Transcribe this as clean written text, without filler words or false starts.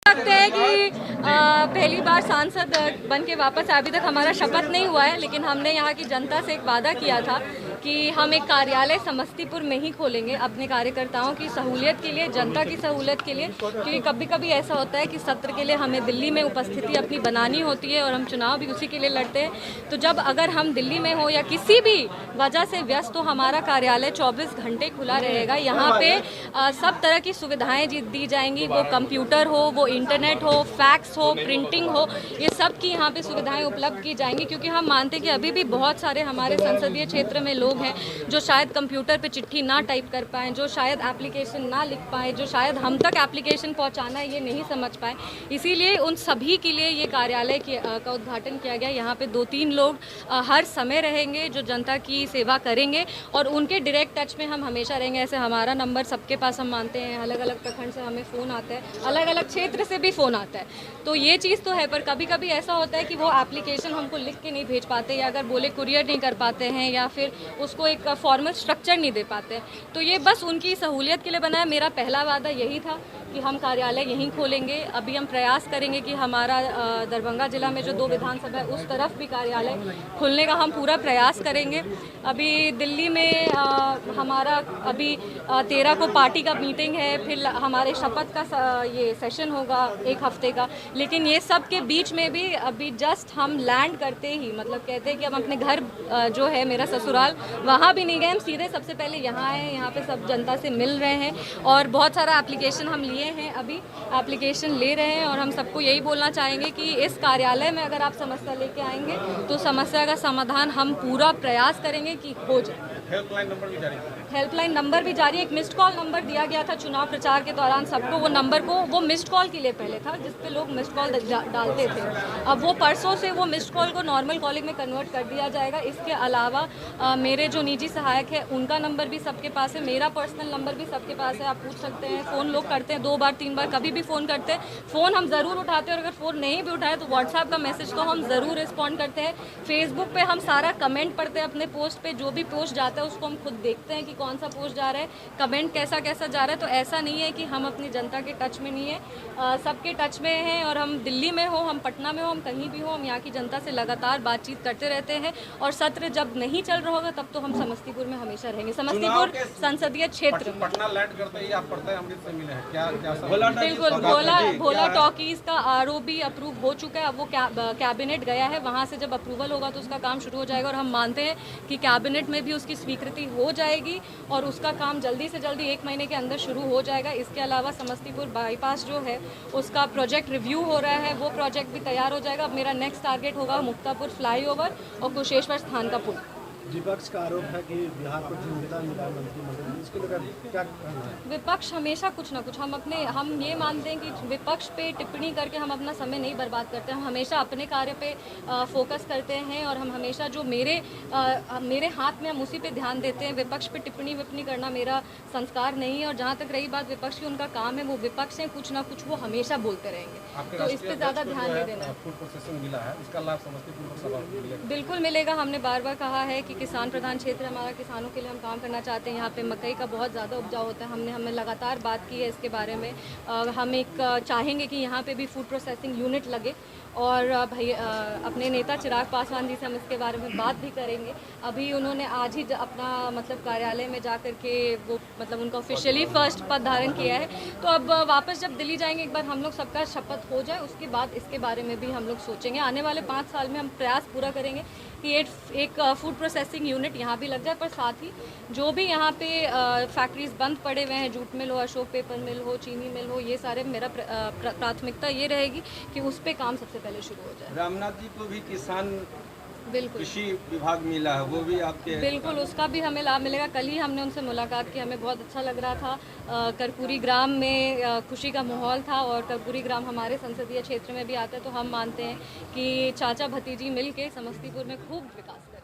लगता है कि पहली बार सांसद बन के वापस अभी तक हमारा शपथ नहीं हुआ है, लेकिन हमने यहाँ की जनता से एक वादा किया था कि हम एक कार्यालय समस्तीपुर में ही खोलेंगे अपने कार्यकर्ताओं की सहूलियत के लिए, जनता की सहूलियत के लिए। क्योंकि कभी कभी ऐसा होता है कि सत्र के लिए हमें दिल्ली में उपस्थिति अपनी बनानी होती है और हम चुनाव भी उसी के लिए लड़ते हैं। तो जब अगर हम दिल्ली में हो या किसी भी वजह से व्यस्त हो, हमारा कार्यालय 24 घंटे खुला रहेगा। यहाँ पे सब तरह की सुविधाएँ दी जाएंगी, वो कंप्यूटर हो, वो इंटरनेट हो, फैक्स हो, प्रिंटिंग हो, ये सब की यहाँ पे सुविधाएं उपलब्ध की जाएंगी। क्योंकि हम मानते हैं कि अभी भी बहुत सारे हमारे संसदीय क्षेत्र में लोग हैं जो शायद कंप्यूटर पे चिट्ठी ना टाइप कर पाएँ, जो शायद एप्लीकेशन ना लिख पाएँ, जो शायद हम तक एप्लीकेशन पहुँचाना है ये नहीं समझ पाएँ। इसीलिए उन सभी के लिए ये कार्यालय का उद्घाटन किया गया। यहाँ पे 2-3 लोग हर समय रहेंगे जो जनता की सेवा करेंगे और उनके डायरेक्ट टच में हम हमेशा रहेंगे। ऐसे हमारा नंबर सबके पास हम मानते हैं, अलग अलग प्रखंड से हमें फ़ोन आता है, अलग अलग क्षेत्र से भी फ़ोन आता है। तो ये चीज़ तो है, पर कभी कभी ऐसा होता है कि वो एप्लीकेशन हमको लिख के नहीं भेज पाते, या अगर बोले कुरियर नहीं कर पाते हैं, या फिर उसको एक फॉर्मल स्ट्रक्चर नहीं दे पाते। तो ये बस उनकी सहूलियत के लिए बना है। मेरा पहला वादा यही था कि हम कार्यालय यहीं खोलेंगे। अभी हम प्रयास करेंगे कि हमारा दरभंगा जिला में जो 2 विधानसभा है उस तरफ भी कार्यालय खोलने का हम पूरा प्रयास करेंगे। अभी दिल्ली में हमारा अभी 13 को पार्टी का मीटिंग है, फिर हमारे शपथ का ये सेशन होगा 1 हफ्ते का। लेकिन ये सब के बीच में भी अभी जस्ट हम लैंड करते ही, मतलब कहते हैं कि हम अपने घर जो है मेरा ससुराल, वहाँ भी नहीं गए, हम सीधे सबसे पहले यहाँ आए। यहाँ पे सब जनता से मिल रहे हैं और बहुत सारा एप्लीकेशन हम लिए हैं, अभी एप्लीकेशन ले रहे हैं। और हम सबको यही बोलना चाहेंगे कि इस कार्यालय में अगर आप समस्या लेके आएंगे तो समस्या का समाधान हम पूरा प्रयास करेंगे कि हो जाए। हेल्पलाइन नंबर भी जारी है। हेल्पलाइन नंबर भी जारी है। एक मिस्ड कॉल नंबर दिया गया था चुनाव प्रचार के दौरान सबको, वो नंबर को, वो मिस्ड कॉल के लिए पहले था जिस पे लोग मिस्ड कॉल डालते थे। अब वो परसों से वो मिस्ड कॉल को नॉर्मल कॉलिंग में कन्वर्ट कर दिया जाएगा। इसके अलावा मेरे जो निजी सहायक है उनका नंबर भी सबके पास है, मेरा पर्सनल नंबर भी सबके पास है। आप पूछ सकते हैं। फ़ोन लोग करते हैं 2 बार 3 बार, कभी भी फ़ोन करते हैं, फ़ोन हम ज़रूर उठाते हैं। और अगर फ़ोन नहीं भी उठाए तो व्हाट्सएप का मैसेज तो हम ज़रूर रिस्पॉन्ड करते हैं। फेसबुक पे हम सारा कमेंट पढ़ते हैं, अपने पोस्ट पे जो भी पोस्ट जाता है उसको हम खुद देखते हैं कि कौन सा पोस्ट जा रहा है, कमेंट कैसा कैसा जा रहा है। तो ऐसा नहीं है कि हम अपनी जनता के टच में नहीं है, सबके टच में हैं। और हम दिल्ली में हो, हम पटना में हो, हम कहीं भी हो, हम यहाँ की जनता से लगातार बातचीत करते रहते हैं। और सत्र जब नहीं चल रहा होगा तब तो हम समस्तीपुर में हमेशा रहेंगे। समस्तीपुर संसदीय क्षेत्र में पटना लैंड करते ही आप पढ़ते हैं अमृत से मिले हैं क्या? बिल्कुल, भोला टॉकीज का आरओबी अप्रूव हो चुका है। अब वो कैबिनेट गया है, वहाँ से जब अप्रूवल होगा तो उसका काम शुरू हो जाएगा। और हम मानते हैं कि कैबिनेट में भी उसकी स्वीकृति हो जाएगी और उसका काम जल्दी से जल्दी 1 महीने के अंदर शुरू हो जाएगा। इसके अलावा समस्तीपुर बाईपास जो है उसका प्रोजेक्ट रिव्यू हो रहा है, वो प्रोजेक्ट भी तैयार हो जाएगा। अब मेरा नेक्स्ट टारगेट होगा मुक्तापुर फ्लाईओवर और कुशेश्वर स्थान का पुल। विपक्ष का आरोप है कि बिहार को जिम्मेदार मिला मंत्रिमंडल, इसको लेकर क्या कहना है? विपक्ष हमेशा कुछ ना कुछ, हम ये मानते हैं कि विपक्ष पे टिप्पणी करके हम अपना समय नहीं बर्बाद करते। हम हमेशा अपने कार्य पे फोकस करते हैं और हम हमेशा जो मेरे हाथ में हम उसी पे ध्यान देते हैं। विपक्ष पे टिप्पणी करना मेरा संस्कार नहीं है। और जहाँ तक रही बात विपक्ष की, उनका काम है, वो विपक्ष है, कुछ ना कुछ वो हमेशा बोलते रहेंगे। तो इस पर ज़्यादा ध्यान नहीं देना। फूड प्रोसेसिंग मिला है, इसका लाभ समस्तीपुर को बिल्कुल मिलेगा। हमने बार बार कहा है कि किसान प्रधान क्षेत्र हमारा, किसानों के लिए हम काम करना चाहते हैं। यहाँ पे मकई का बहुत ज़्यादा उपजाऊ होता है। हमें लगातार बात की है इसके बारे में। हम एक चाहेंगे कि यहाँ पे भी फूड प्रोसेसिंग यूनिट लगे। और भाई अपने नेता चिराग पासवान जी से हम इसके बारे में बात भी करेंगे। अभी उन्होंने आज ही अपना मतलब कार्यालय में जा कर के वो मतलब उनका ऑफिशियली फर्स्ट पद धारण किया है। तो अब वापस जब दिल्ली जाएंगे, एक बार हम लोग सबका शपथ हो जाए, उसके बाद इसके बारे में भी हम लोग सोचेंगे। आने वाले 5 साल में हम प्रयास पूरा करेंगे कि एक फूड प्रोसेसिंग यूनिट यहाँ भी लग जाए। पर साथ ही जो भी यहाँ पे फैक्ट्रीज बंद पड़े हुए हैं, जूट मिल हो, अशोक पेपर मिल हो, चीनी मिल हो, ये सारे मेरा प्राथमिकता ये रहेगी कि उस पर काम सबसे पहले शुरू हो जाए। रामनाथ जी को भी किसान बिल्कुल कृषि विभाग मिला है, वो भी आपके? बिल्कुल, उसका भी हमें लाभ मिलेगा। कल ही हमने उनसे मुलाकात की, हमें बहुत अच्छा लग रहा था। कर्पूरी ग्राम में खुशी का माहौल था और कर्पूरी ग्राम हमारे संसदीय क्षेत्र में भी आता है। तो हम मानते हैं कि चाचा भतीजी मिल के समस्तीपुर में खूब विकास करें।